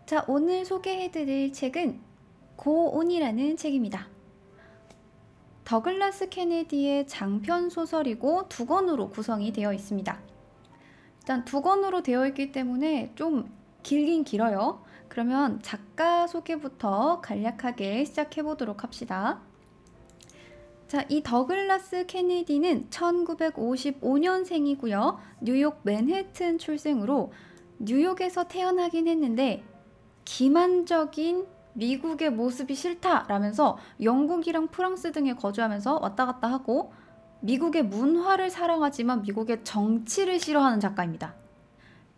자, 오늘 소개해드릴 책은 고온이라는 책입니다. 더글라스 케네디의 장편 소설이고 두 권으로 구성이 되어 있습니다. 일단 두 권으로 되어 있기 때문에 좀 길긴 길어요. 그러면 작가 소개부터 간략하게 시작해 보도록 합시다. 자, 이 더글라스 케네디는 1955년생이고요. 뉴욕 맨해튼 출생으로 뉴욕에서 태어나긴 했는데 기만적인 미국의 모습이 싫다라면서 영국이랑 프랑스 등에 거주하면서 왔다 갔다 하고 미국의 문화를 사랑하지만 미국의 정치를 싫어하는 작가입니다.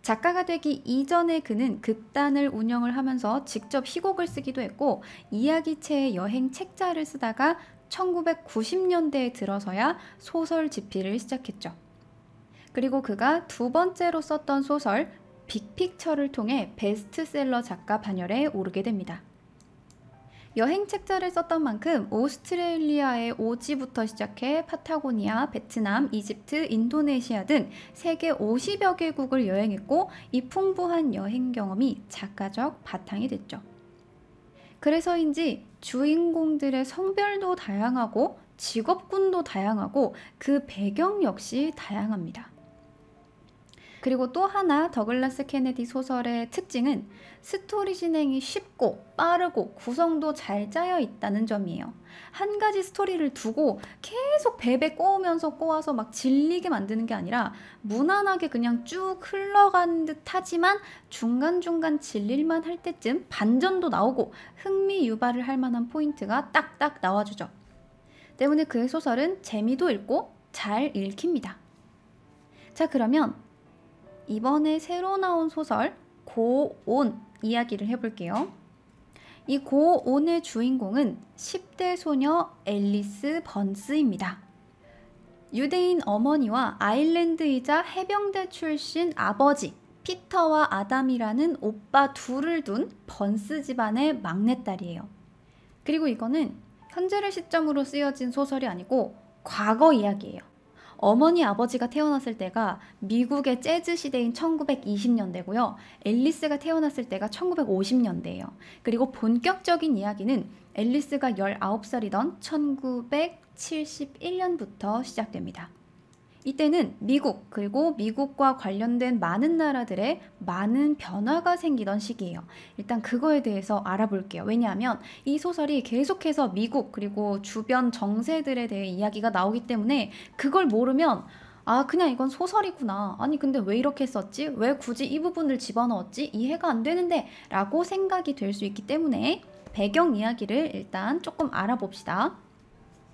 작가가 되기 이전에 그는 극단을 운영을 하면서 직접 희곡을 쓰기도 했고 이야기체의 여행 책자를 쓰다가 1990년대에 들어서야 소설 집필을 시작했죠. 그리고 그가 두 번째로 썼던 소설 빅픽처를 통해 베스트셀러 작가 반열에 오르게 됩니다. 여행 책자를 썼던 만큼 오스트레일리아의 오지부터 시작해 파타고니아, 베트남, 이집트, 인도네시아 등 세계 50여 개국을 여행했고 이 풍부한 여행 경험이 작가적 바탕이 됐죠. 그래서인지 주인공들의 성별도 다양하고 직업군도 다양하고 그 배경 역시 다양합니다. 그리고 또 하나 더글라스 케네디 소설의 특징은 스토리 진행이 쉽고 빠르고 구성도 잘 짜여 있다는 점이에요. 한 가지 스토리를 두고 계속 베베 꼬우면서 막 질리게 만드는 게 아니라 무난하게 그냥 쭉 흘러가는 듯 하지만 중간중간 질릴만 할 때쯤 반전도 나오고 흥미 유발을 할 만한 포인트가 딱딱 나와주죠. 때문에 그의 소설은 재미도 있고 잘 읽힙니다. 자, 그러면 이번에 새로 나온 소설 고온 이야기를 해볼게요. 이 고온의 주인공은 10대 소녀 앨리스 번스입니다. 유대인 어머니와 아일랜드이자 해병대 출신 아버지 피터와 아담이라는 오빠 둘을 둔 번스 집안의 막내딸이에요. 그리고 이거는 현재를 시점으로 쓰여진 소설이 아니고 과거 이야기예요. 어머니 아버지가 태어났을 때가 미국의 재즈 시대인 1920년대고요. 앨리스가 태어났을 때가 1950년대예요. 그리고 본격적인 이야기는 앨리스가 19살이던 1971년부터 시작됩니다. 이때는 미국 그리고 미국과 관련된 많은 나라들의 많은 변화가 생기던 시기예요. 일단 그거에 대해서 알아볼게요. 왜냐하면 이 소설이 계속해서 미국 그리고 주변 정세들에 대해 이야기가 나오기 때문에 그걸 모르면 아, 그냥 이건 소설이구나. 아니 근데 왜 이렇게 썼지? 왜 굳이 이 부분을 집어넣었지? 이해가 안 되는데 라고 생각이 될 수 있기 때문에 배경 이야기를 일단 조금 알아봅시다.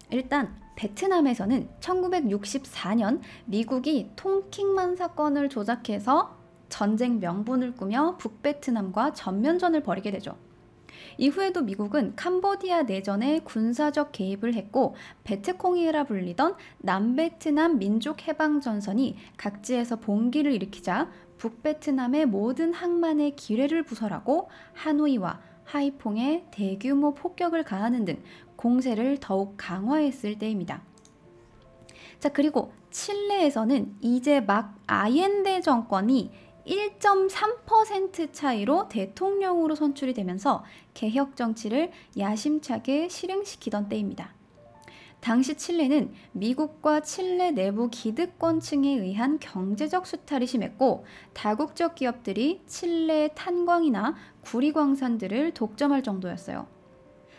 일단 베트남에서는 1964년 미국이 통킹만 사건을 조작해서 전쟁 명분을 꾸며 북베트남과 전면전을 벌이게 되죠. 이후에도 미국은 캄보디아 내전에 군사적 개입을 했고 베트콩이라 불리던 남베트남 민족해방전선이 각지에서 봉기를 일으키자 북베트남의 모든 항만의 기뢰를 부설하고 하노이와 하이퐁에 대규모 폭격을 가하는 등 공세를 더욱 강화했을 때입니다. 자, 그리고 칠레에서는 이제 막 아옌데 정권이 1.3% 차이로 대통령으로 선출이 되면서 개혁 정치를 야심차게 실행시키던 때입니다. 당시 칠레는 미국과 칠레 내부 기득권층에 의한 경제적 수탈이 심했고 다국적 기업들이 칠레의 탄광이나 구리광산들을 독점할 정도였어요.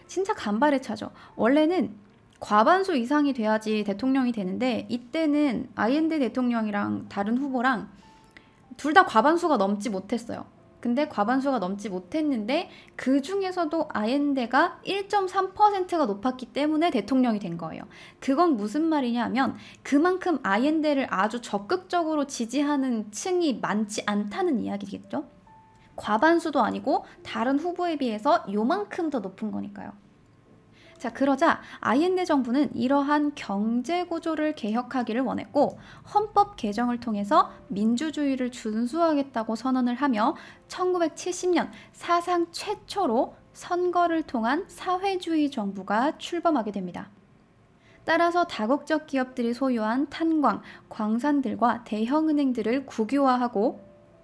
진짜 간발의 차죠. 원래는 과반수 이상이 돼야지 대통령이 되는데 이때는 아옌데 대통령이랑 다른 후보랑 둘 다 과반수가 넘지 못했어요. 근데 과반수가 넘지 못했는데 그 중에서도 아옌데가 1.3%가 높았기 때문에 대통령이 된 거예요. 그건 무슨 말이냐 하면 그만큼 아옌데를 아주 적극적으로 지지하는 층이 많지 않다는 이야기겠죠. 과반수도 아니고 다른 후보에 비해서 요만큼 더 높은 거니까요. 자, 그러자 아옌데 정부는 이러한 경제 구조를 개혁하기를 원했고 헌법 개정을 통해서 민주주의를 준수하겠다고 선언을 하며 1970년 사상 최초로 선거를 통한 사회주의 정부가 출범하게 됩니다. 따라서 다국적 기업들이 소유한 탄광, 광산들과 대형 은행들을 국유화하고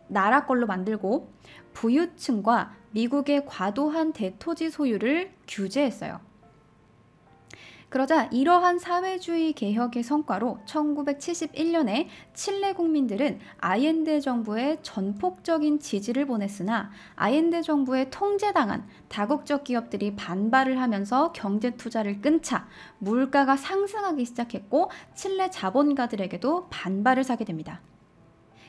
나라 걸로 만들고 부유층과 미국의 과도한 대토지 소유를 규제했어요. 그러자 이러한 사회주의 개혁의 성과로 1971년에 칠레 국민들은 아옌데 정부에 전폭적인 지지를 보냈으나 아옌데 정부에 통제당한 다국적 기업들이 반발을 하면서 경제 투자를 끊자 물가가 상승하기 시작했고 칠레 자본가들에게도 반발을 사게 됩니다.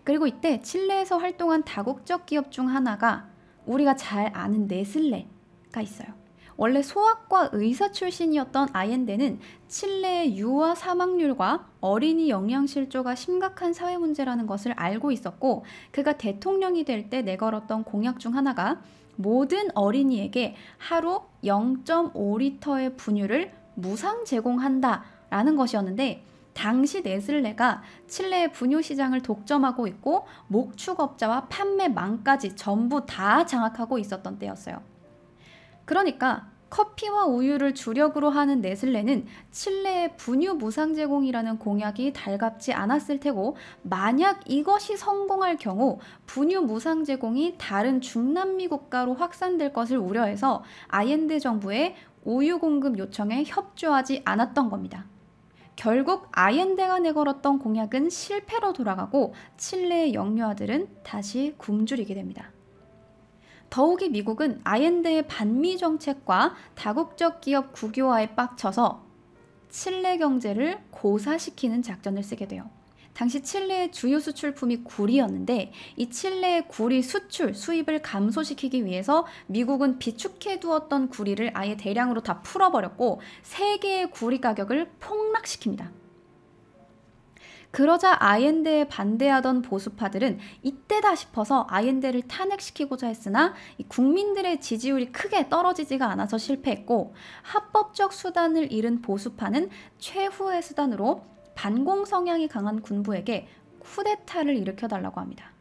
그리고 이때 칠레에서 활동한 다국적 기업 중 하나가 우리가 잘 아는 네슬레가 있어요. 원래 소아과 의사 출신이었던 아옌데는 칠레의 유아 사망률과 어린이 영양실조가 심각한 사회 문제라는 것을 알고 있었고 그가 대통령이 될 때 내걸었던 공약 중 하나가 모든 어린이에게 하루 0.5리터의 분유를 무상 제공한다라는 것이었는데 당시 네슬레가 칠레의 분유 시장을 독점하고 있고 목축업자와 판매망까지 전부 다 장악하고 있었던 때였어요. 그러니까 커피와 우유를 주력으로 하는 네슬레는 칠레의 분유 무상 제공이라는 공약이 달갑지 않았을 테고 만약 이것이 성공할 경우 분유 무상 제공이 다른 중남미 국가로 확산될 것을 우려해서 아옌데 정부의 우유 공급 요청에 협조하지 않았던 겁니다. 결국 아옌데가 내걸었던 공약은 실패로 돌아가고 칠레의 영유아들은 다시 굶주리게 됩니다. 더욱이 미국은 아옌데의 반미 정책과 다국적 기업 국유화에 빡쳐서 칠레 경제를 고사시키는 작전을 쓰게 돼요. 당시 칠레의 주요 수출품이 굴이었는데 이 칠레의 굴이 수입을 감소시키기 위해서 미국은 비축해두었던 굴이를 아예 대량으로 다 풀어버렸고 세계의 굴이 가격을 폭락시킵니다. 그러자 아옌데에 반대하던 보수파들은 이때다 싶어서 아옌데를 탄핵시키고자 했으나 국민들의 지지율이 크게 떨어지지가 않아서 실패했고 합법적 수단을 잃은 보수파는 최후의 수단으로 반공 성향이 강한 군부에게 쿠데타를 일으켜달라고 합니다.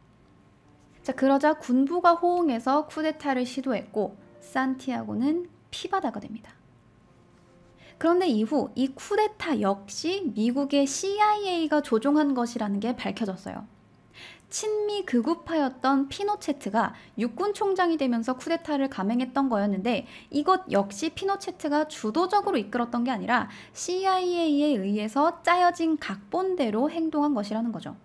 자, 그러자 군부가 호응해서 쿠데타를 시도했고 산티아고는 피바다가 됩니다. 그런데 이후 이 쿠데타 역시 미국의 CIA가 조종한 것이라는 게 밝혀졌어요. 친미 극우파였던 피노체트가 육군 총장이 되면서 쿠데타를 감행했던 거였는데 이것 역시 피노체트가 주도적으로 이끌었던 게 아니라 CIA에 의해서 짜여진 각본대로 행동한 것이라는 거죠.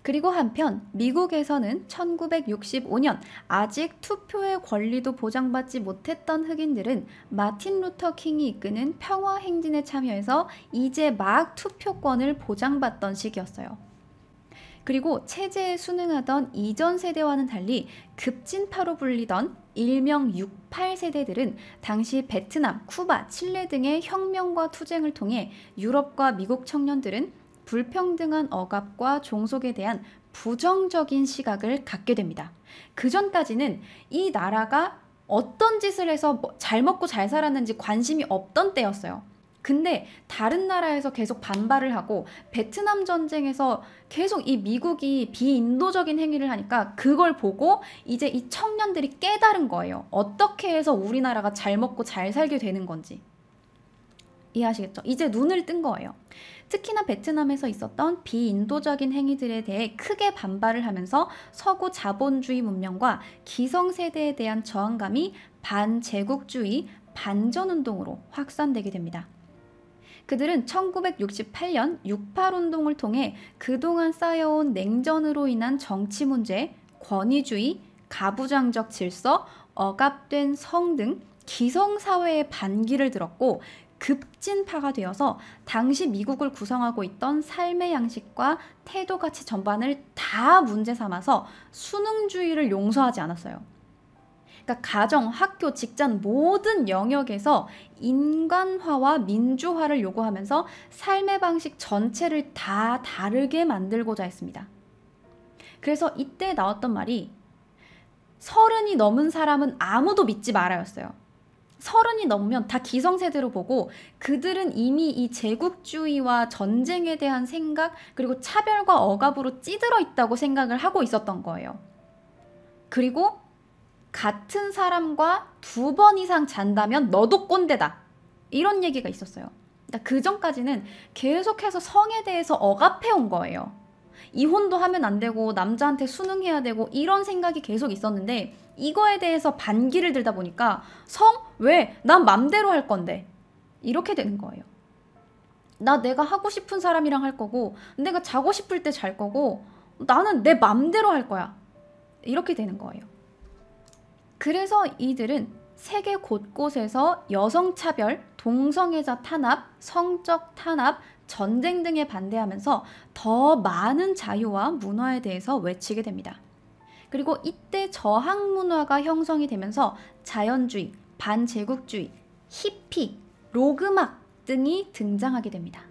그리고 한편 미국에서는 1965년 아직 투표의 권리도 보장받지 못했던 흑인들은 마틴 루터 킹이 이끄는 평화 행진에 참여해서 이제 막 투표권을 보장받던 시기였어요. 그리고 체제에 순응하던 이전 세대와는 달리 급진파로 불리던 일명 68세대들은 당시 베트남, 쿠바, 칠레 등의 혁명과 투쟁을 통해 유럽과 미국 청년들은 불평등한 억압과 종속에 대한 부정적인 시각을 갖게 됩니다. 그전까지는 이 나라가 어떤 짓을 해서 잘 먹고 잘 살았는지 관심이 없던 때였어요. 근데 다른 나라에서 계속 반발을 하고 베트남 전쟁에서 계속 이 미국이 비인도적인 행위를 하니까 그걸 보고 이제 이 청년들이 깨달은 거예요. 어떻게 해서 우리나라가 잘 먹고 잘 살게 되는 건지. 이해하시겠죠? 이제 눈을 뜬 거예요. 특히나 베트남에서 있었던 비인도적인 행위들에 대해 크게 반발을 하면서 서구 자본주의 문명과 기성세대에 대한 저항감이 반제국주의, 반전운동으로 확산되게 됩니다. 그들은 1968년 68운동을 통해 그동안 쌓여온 냉전으로 인한 정치 문제, 권위주의, 가부장적 질서, 억압된 성 등 기성사회의 반기를 들었고 급진파가 되어서 당시 미국을 구성하고 있던 삶의 양식과 태도 가치 전반을 다 문제 삼아서 수능주의를 용서하지 않았어요. 그러니까 가정, 학교, 직장 모든 영역에서 인간화와 민주화를 요구하면서 삶의 방식 전체를 다 다르게 만들고자 했습니다. 그래서 이때 나왔던 말이 30이 넘은 사람은 아무도 믿지 말아였어요. 30이 넘으면 다 기성세대로 보고 그들은 이미 이 제국주의와 전쟁에 대한 생각 그리고 차별과 억압으로 찌들어 있다고 생각을 하고 있었던 거예요. 그리고 같은 사람과 2번 이상 잔다면 너도 꼰대다. 이런 얘기가 있었어요. 그러니까 그 전까지는 계속해서 성에 대해서 억압해온 거예요. 이혼도 하면 안 되고 남자한테 순응해야 되고 이런 생각이 계속 있었는데 이거에 대해서 반기를 들다 보니까 왜? 난 맘대로 할 건데. 이렇게 되는 거예요. 내가 하고 싶은 사람이랑 할 거고 내가 자고 싶을 때 잘 거고 나는 내 맘대로 할 거야. 이렇게 되는 거예요. 그래서 이들은 세계 곳곳에서 여성차별, 동성애자 탄압, 성적 탄압, 전쟁 등에 반대하면서 더 많은 자유와 문화에 대해서 외치게 됩니다. 그리고 이때 저항 문화가 형성이 되면서 자연주의, 반제국주의, 히피, 록음악 등이 등장하게 됩니다.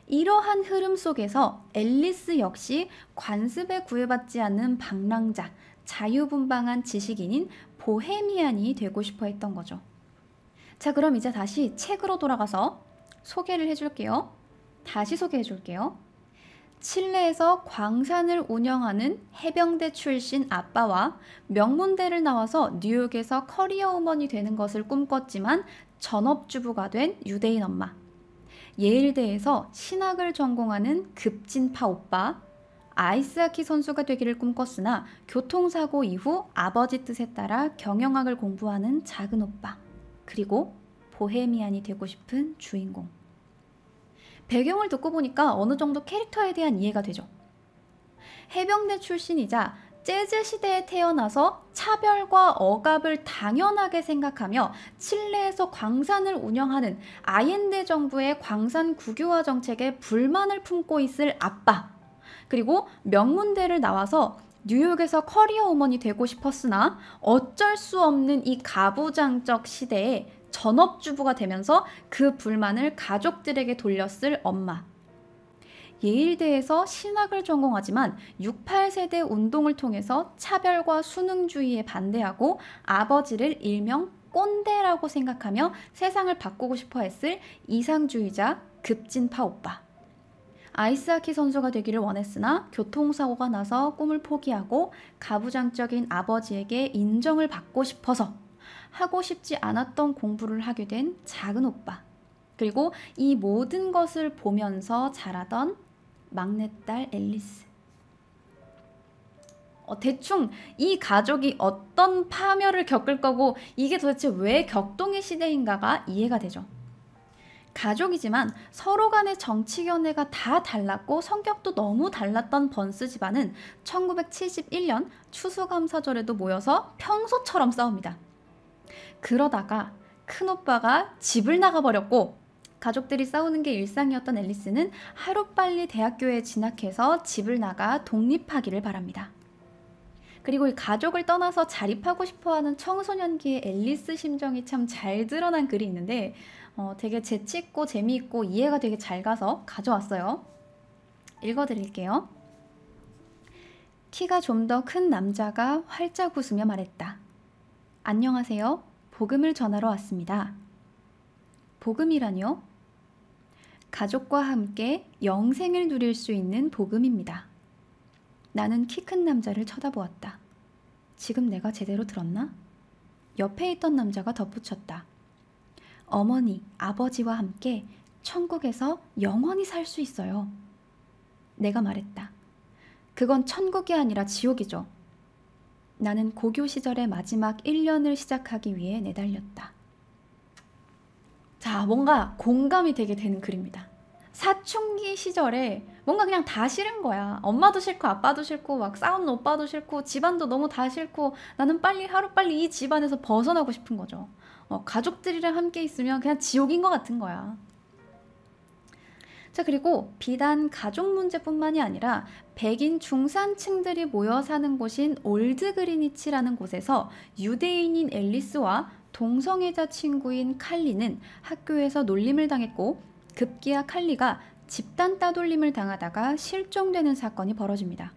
이러한 흐름 속에서 앨리스 역시 관습에 구애받지 않는 방랑자, 자유분방한 지식인인 보헤미안이 되고 싶어 했던 거죠. 자, 그럼 이제 다시 책으로 돌아가서 소개를 해줄게요. 다시 소개해줄게요. 칠레에서 광산을 운영하는 해병대 출신 아빠와 명문대를 나와서 뉴욕에서 커리어 우먼이 되는 것을 꿈꿨지만 전업주부가 된 유대인 엄마. 예일대에서 신학을 전공하는 급진파 오빠. 아이스하키 선수가 되기를 꿈꿨으나 교통사고 이후 아버지 뜻에 따라 경영학을 공부하는 작은 오빠. 그리고 보헤미안이 되고 싶은 주인공. 배경을 듣고 보니까 어느 정도 캐릭터에 대한 이해가 되죠. 해병대 출신이자 재즈 시대에 태어나서 차별과 억압을 당연하게 생각하며 칠레에서 광산을 운영하는 아옌데 정부의 광산 국유화 정책에 불만을 품고 있을 아빠. 그리고 명문대를 나와서 뉴욕에서 커리어 우먼이 되고 싶었으나 어쩔 수 없는 이 가부장적 시대에 전업주부가 되면서 그 불만을 가족들에게 돌렸을 엄마. 예일대에서 신학을 전공하지만 68세대 운동을 통해서 차별과 순응주의에 반대하고 아버지를 일명 꼰대라고 생각하며 세상을 바꾸고 싶어 했을 이상주의자 급진파 오빠. 아이스하키 선수가 되기를 원했으나 교통사고가 나서 꿈을 포기하고 가부장적인 아버지에게 인정을 받고 싶어서 하고 싶지 않았던 공부를 하게 된 작은 오빠. 그리고 이 모든 것을 보면서 자라던 막내딸 앨리스. 대충 이 가족이 어떤 파멸을 겪을 거고 이게 도대체 왜 격동의 시대인가가 이해가 되죠. 가족이지만 서로 간의 정치 견해가 다 달랐고 성격도 너무 달랐던 번스 집안은 1971년 추수감사절에도 모여서 평소처럼 싸웁니다. 그러다가 큰오빠가 집을 나가버렸고 가족들이 싸우는 게 일상이었던 앨리스는 하루빨리 대학교에 진학해서 집을 나가 독립하기를 바랍니다. 그리고 이 가족을 떠나서 자립하고 싶어하는 청소년기의 앨리스 심정이 참 잘 드러난 글이 있는데 되게 재치있고 재미있고 이해가 되게 잘 가서 가져왔어요. 읽어드릴게요. 키가 좀 더 큰 남자가 활짝 웃으며 말했다. 안녕하세요. 복음을 전하러 왔습니다. 복음이라뇨? 가족과 함께 영생을 누릴 수 있는 복음입니다. 나는 키 큰 남자를 쳐다보았다. 지금 내가 제대로 들었나? 옆에 있던 남자가 덧붙였다. 어머니, 아버지와 함께 천국에서 영원히 살 수 있어요. 내가 말했다. 그건 천국이 아니라 지옥이죠. 나는 고교 시절의 마지막 1년을 시작하기 위해 내달렸다. 자, 뭔가 공감이 되게 되는 글입니다. 사춘기 시절에 뭔가 그냥 다 싫은 거야. 엄마도 싫고 아빠도 싫고 막 싸우는 오빠도 싫고 집안도 너무 다 싫고 나는 하루빨리 이 집안에서 벗어나고 싶은 거죠. 가족들이랑 함께 있으면 그냥 지옥인 것 같은 거야. 자, 그리고 비단 가족 문제뿐만이 아니라 백인 중산층들이 모여 사는 곳인 올드 그리니치라는 곳에서 유대인인 앨리스와 동성애자 친구인 칼리는 학교에서 놀림을 당했고 급기야 칼리가 집단 따돌림을 당하다가 실종되는 사건이 벌어집니다.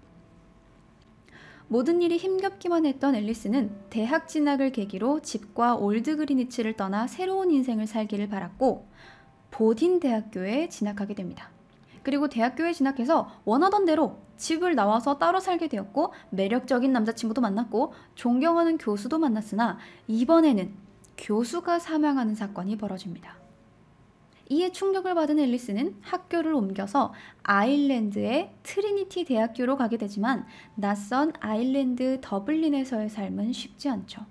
모든 일이 힘겹기만 했던 앨리스는 대학 진학을 계기로 집과 올드 그리니치를 떠나 새로운 인생을 살기를 바랐고 보딘 대학교에 진학하게 됩니다. 그리고 대학교에 진학해서 원하던 대로 집을 나와서 따로 살게 되었고 매력적인 남자친구도 만났고 존경하는 교수도 만났으나 이번에는 교수가 사망하는 사건이 벌어집니다. 이에 충격을 받은 앨리스는 학교를 옮겨서 아일랜드의 트리니티 대학교로 가게 되지만 낯선 아일랜드 더블린에서의 삶은 쉽지 않죠.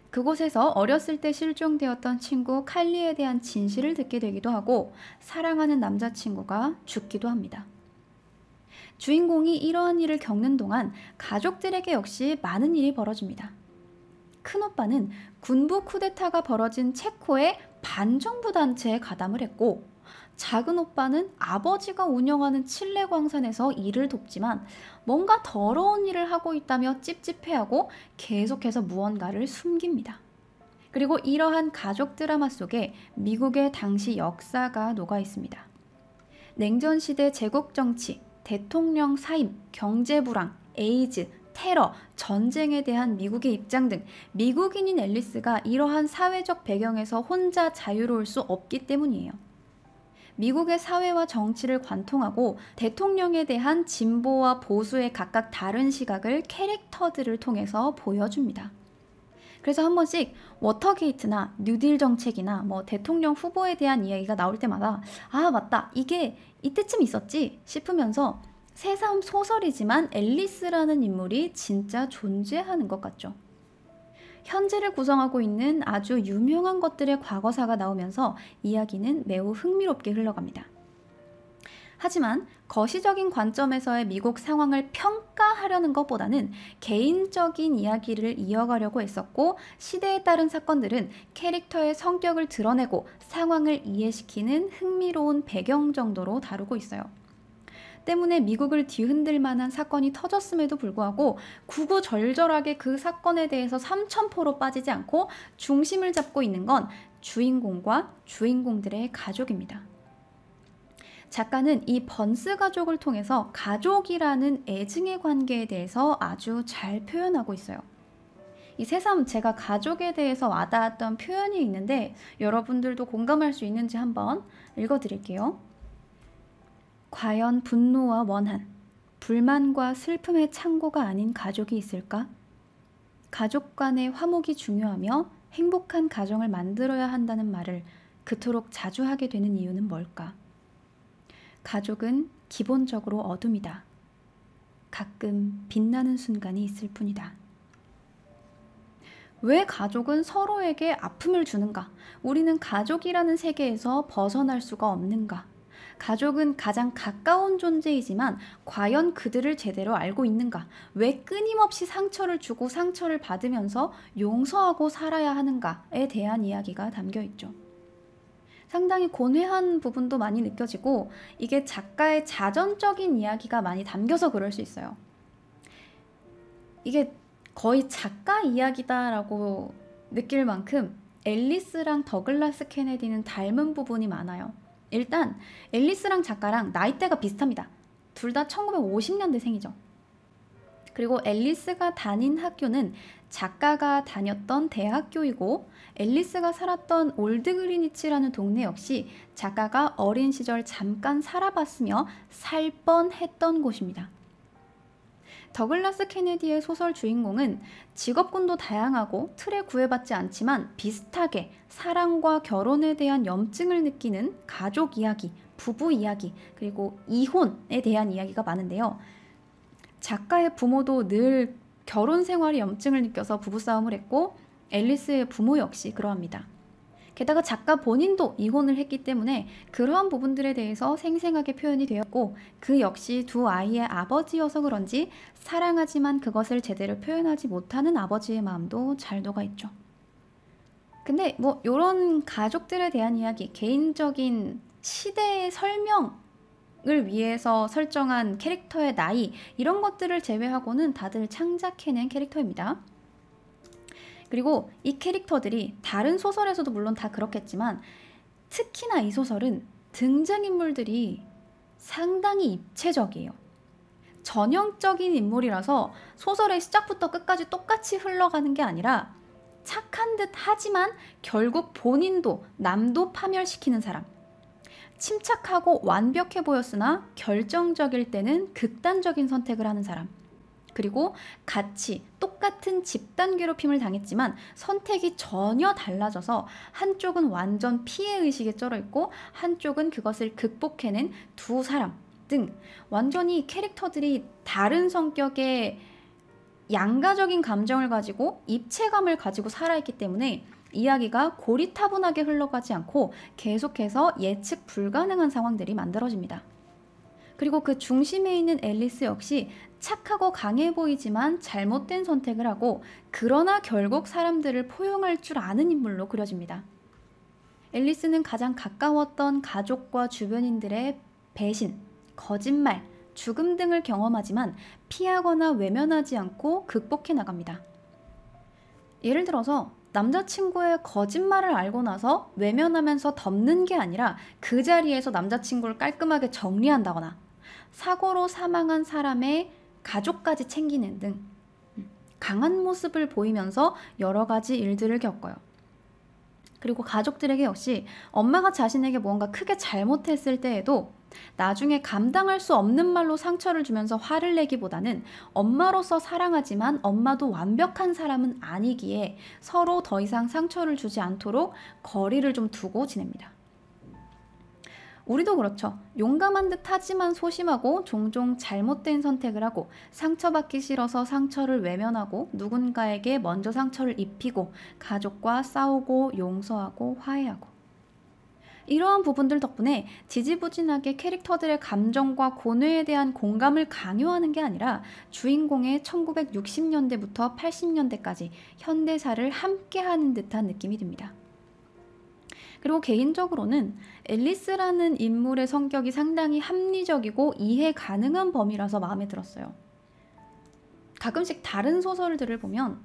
그곳에서 어렸을 때 실종되었던 친구 칼리에 대한 진실을 듣게 되기도 하고 사랑하는 남자친구가 죽기도 합니다. 주인공이 이러한 일을 겪는 동안 가족들에게 역시 많은 일이 벌어집니다. 큰오빠는 군부 쿠데타가 벌어진 체코의 반정부 단체에 가담을 했고, 작은 오빠는 아버지가 운영하는 칠레 광산에서 일을 돕지만 뭔가 더러운 일을 하고 있다며 찝찝해하고 계속해서 무언가를 숨깁니다. 그리고 이러한 가족 드라마 속에 미국의 당시 역사가 녹아 있습니다. 냉전 시대 제국 정치, 대통령 사임, 경제 불황, 에이즈, 테러, 전쟁에 대한 미국의 입장 등 미국인인 앨리스가 이러한 사회적 배경에서 혼자 자유로울 수 없기 때문이에요. 미국의 사회와 정치를 관통하고 대통령에 대한 진보와 보수의 각각 다른 시각을 캐릭터들을 통해서 보여줍니다. 그래서 한 번씩 워터게이트나 뉴딜 정책이나 대통령 후보에 대한 이야기가 나올 때마다 아 맞다 이게 이때쯤 있었지 싶으면서 새삼 소설이지만 앨리스라는 인물이 진짜 존재하는 것 같죠. 현재를 구성하고 있는 아주 유명한 것들의 과거사가 나오면서 이야기는 매우 흥미롭게 흘러갑니다. 하지만 거시적인 관점에서의 미국 상황을 평가하려는 것보다는 개인적인 이야기를 이어가려고 했었고, 시대에 따른 사건들은 캐릭터의 성격을 드러내고 상황을 이해시키는 흥미로운 배경 정도로 다루고 있어요. 때문에 미국을 뒤흔들 만한 사건이 터졌음에도 불구하고 구구절절하게 그 사건에 대해서 삼천포로 빠지지 않고 중심을 잡고 있는 건 주인공과 주인공들의 가족입니다. 작가는 이 번스 가족을 통해서 가족이라는 애증의 관계에 대해서 아주 잘 표현하고 있어요. 이 새삼 제가 가족에 대해서 와닿았던 표현이 있는데 여러분들도 공감할 수 있는지 한번 읽어드릴게요. 과연 분노와 원한, 불만과 슬픔의 창고가 아닌 가족이 있을까? 가족 간의 화목이 중요하며 행복한 가정을 만들어야 한다는 말을 그토록 자주 하게 되는 이유는 뭘까? 가족은 기본적으로 어둠이다. 가끔 빛나는 순간이 있을 뿐이다. 왜 가족은 서로에게 아픔을 주는가? 우리는 가족이라는 세계에서 벗어날 수가 없는가? 가족은 가장 가까운 존재이지만 과연 그들을 제대로 알고 있는가? 왜 끊임없이 상처를 주고 상처를 받으면서 용서하고 살아야 하는가에 대한 이야기가 담겨 있죠. 상당히 고뇌한 부분도 많이 느껴지고 이게 작가의 자전적인 이야기가 많이 담겨서 그럴 수 있어요. 이게 거의 작가 이야기다라고 느낄 만큼 앨리스랑 더글라스 케네디는 닮은 부분이 많아요. 일단 앨리스랑 작가랑 나이대가 비슷합니다. 둘 다 1950년대생이죠. 그리고 앨리스가 다닌 학교는 작가가 다녔던 대학교이고 앨리스가 살았던 올드 그리니치라는 동네 역시 작가가 어린 시절 잠깐 살아봤으며 살 뻔했던 곳입니다. 더글라스 케네디의 소설 주인공은 직업군도 다양하고 틀에 구애받지 않지만 비슷하게 사랑과 결혼에 대한 염증을 느끼는 가족 이야기, 부부 이야기, 그리고 이혼에 대한 이야기가 많은데요. 작가의 부모도 늘 결혼 생활에 염증을 느껴서 부부싸움을 했고 앨리스의 부모 역시 그러합니다. 게다가 작가 본인도 이혼을 했기 때문에 그러한 부분들에 대해서 생생하게 표현이 되었고 그 역시 두 아이의 아버지여서 그런지 사랑하지만 그것을 제대로 표현하지 못하는 아버지의 마음도 잘 녹아있죠. 근데 이런 가족들에 대한 이야기, 개인적인 시대의 설명을 위해서 설정한 캐릭터의 나이 이런 것들을 제외하고는 다들 창작해낸 캐릭터입니다. 그리고 이 캐릭터들이 다른 소설에서도 물론 다 그렇겠지만 특히나 이 소설은 등장인물들이 상당히 입체적이에요. 전형적인 인물이라서 소설의 시작부터 끝까지 똑같이 흘러가는 게 아니라 착한 듯 하지만 결국 본인도 남도 파멸시키는 사람. 침착하고 완벽해 보였으나 결정적일 때는 극단적인 선택을 하는 사람. 그리고 같이 똑같은 집단 괴롭힘을 당했지만 선택이 전혀 달라져서 한쪽은 완전 피해의식에 쩔어 있고 한쪽은 그것을 극복해낸 두 사람 등 완전히 캐릭터들이 다른 성격의 양가적인 감정을 가지고 입체감을 가지고 살아있기 때문에 이야기가 고리타분하게 흘러가지 않고 계속해서 예측 불가능한 상황들이 만들어집니다. 그리고 그 중심에 있는 앨리스 역시 착하고 강해 보이지만 잘못된 선택을 하고 그러나 결국 사람들을 포용할 줄 아는 인물로 그려집니다. 앨리스는 가장 가까웠던 가족과 주변인들의 배신, 거짓말, 죽음 등을 경험하지만 피하거나 외면하지 않고 극복해 나갑니다. 예를 들어서 남자친구의 거짓말을 알고 나서 외면하면서 덮는 게 아니라 그 자리에서 남자친구를 깔끔하게 정리한다거나 사고로 사망한 사람의 가족까지 챙기는 등 강한 모습을 보이면서 여러 가지 일들을 겪어요. 그리고 가족들에게 역시 엄마가 자신에게 무언가 크게 잘못했을 때에도 나중에 감당할 수 없는 말로 상처를 주면서 화를 내기보다는 엄마로서 사랑하지만 엄마도 완벽한 사람은 아니기에 서로 더 이상 상처를 주지 않도록 거리를 좀 두고 지냅니다. 우리도 그렇죠. 용감한 듯 하지만 소심하고 종종 잘못된 선택을 하고 상처받기 싫어서 상처를 외면하고 누군가에게 먼저 상처를 입히고 가족과 싸우고 용서하고 화해하고 이러한 부분들 덕분에 지지부진하게 캐릭터들의 감정과 고뇌에 대한 공감을 강요하는 게 아니라 주인공의 1960년대부터 80년대까지 현대사를 함께하는 듯한 느낌이 듭니다. 그리고 개인적으로는 앨리스라는 인물의 성격이 상당히 합리적이고 이해 가능한 범위라서 마음에 들었어요. 가끔씩 다른 소설들을 보면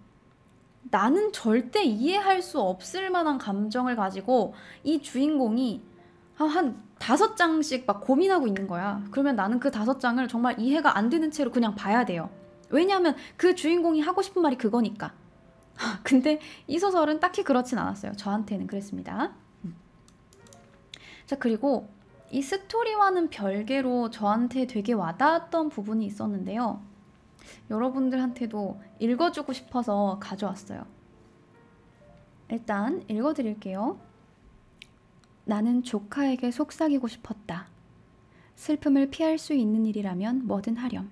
나는 절대 이해할 수 없을 만한 감정을 가지고 이 주인공이 한 5장씩 막 고민하고 있는 거야. 그러면 나는 그 5장을 정말 이해가 안 되는 채로 그냥 봐야 돼요. 왜냐하면 그 주인공이 하고 싶은 말이 그거니까. 근데 이 소설은 딱히 그렇진 않았어요. 저한테는 그랬습니다. 자, 그리고 이 스토리와는 별개로 저한테 되게 와닿았던 부분이 있었는데요. 여러분들한테도 읽어주고 싶어서 가져왔어요. 일단 읽어드릴게요. 나는 조카에게 속삭이고 싶었다. 슬픔을 피할 수 있는 일이라면 뭐든 하렴.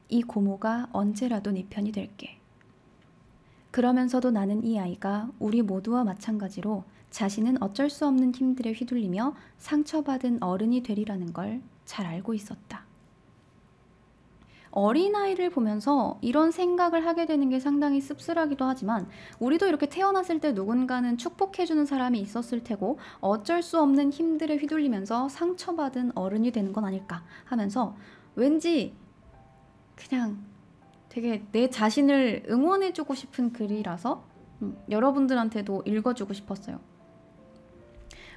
이 고모가 언제라도 네 편이 될게. 그러면서도 나는 이 아이가 우리 모두와 마찬가지로 자신은 어쩔 수 없는 힘들에 휘둘리며 상처받은 어른이 되리라는 걸 잘 알고 있었다. 어린아이를 보면서 이런 생각을 하게 되는 게 상당히 씁쓸하기도 하지만 우리도 이렇게 태어났을 때 누군가는 축복해주는 사람이 있었을 테고 어쩔 수 없는 힘들에 휘둘리면서 상처받은 어른이 되는 건 아닐까 하면서 왠지 그냥 되게 내 자신을 응원해주고 싶은 글이라서 여러분들한테도 읽어주고 싶었어요.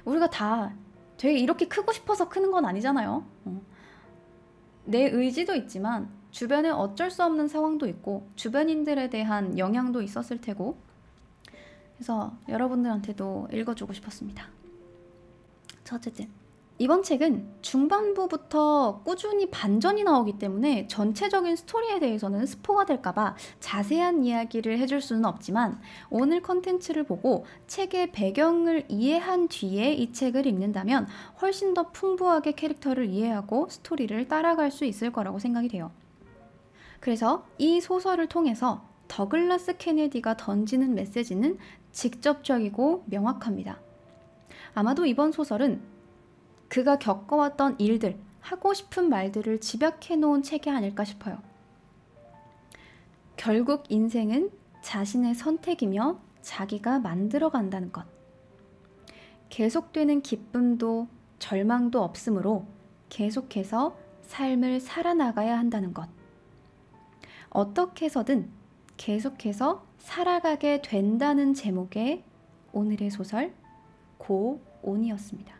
우리가 다 되게 이렇게 크고 싶어서 크는 건 아니잖아요. 내 의지도 있지만 주변에 어쩔 수 없는 상황도 있고 주변인들에 대한 영향도 있었을 테고 그래서 여러분들한테도 읽어주고 싶었습니다. 자, 어쨌든 이번 책은 중반부부터 꾸준히 반전이 나오기 때문에 전체적인 스토리에 대해서는 스포가 될까봐 자세한 이야기를 해줄 수는 없지만 오늘 컨텐츠를 보고 책의 배경을 이해한 뒤에 이 책을 읽는다면 훨씬 더 풍부하게 캐릭터를 이해하고 스토리를 따라갈 수 있을 거라고 생각이 돼요. 그래서 이 소설을 통해서 더글라스 케네디가 던지는 메시지는 직접적이고 명확합니다. 아마도 이번 소설은 그가 겪어왔던 일들, 하고 싶은 말들을 집약해 놓은 책이 아닐까 싶어요. 결국 인생은 자신의 선택이며 자기가 만들어 간다는 것. 계속되는 기쁨도 절망도 없으므로 계속해서 삶을 살아나가야 한다는 것. 어떻게 해서든 계속해서 살아가게 된다는 제목의 오늘의 소설 고온이었습니다.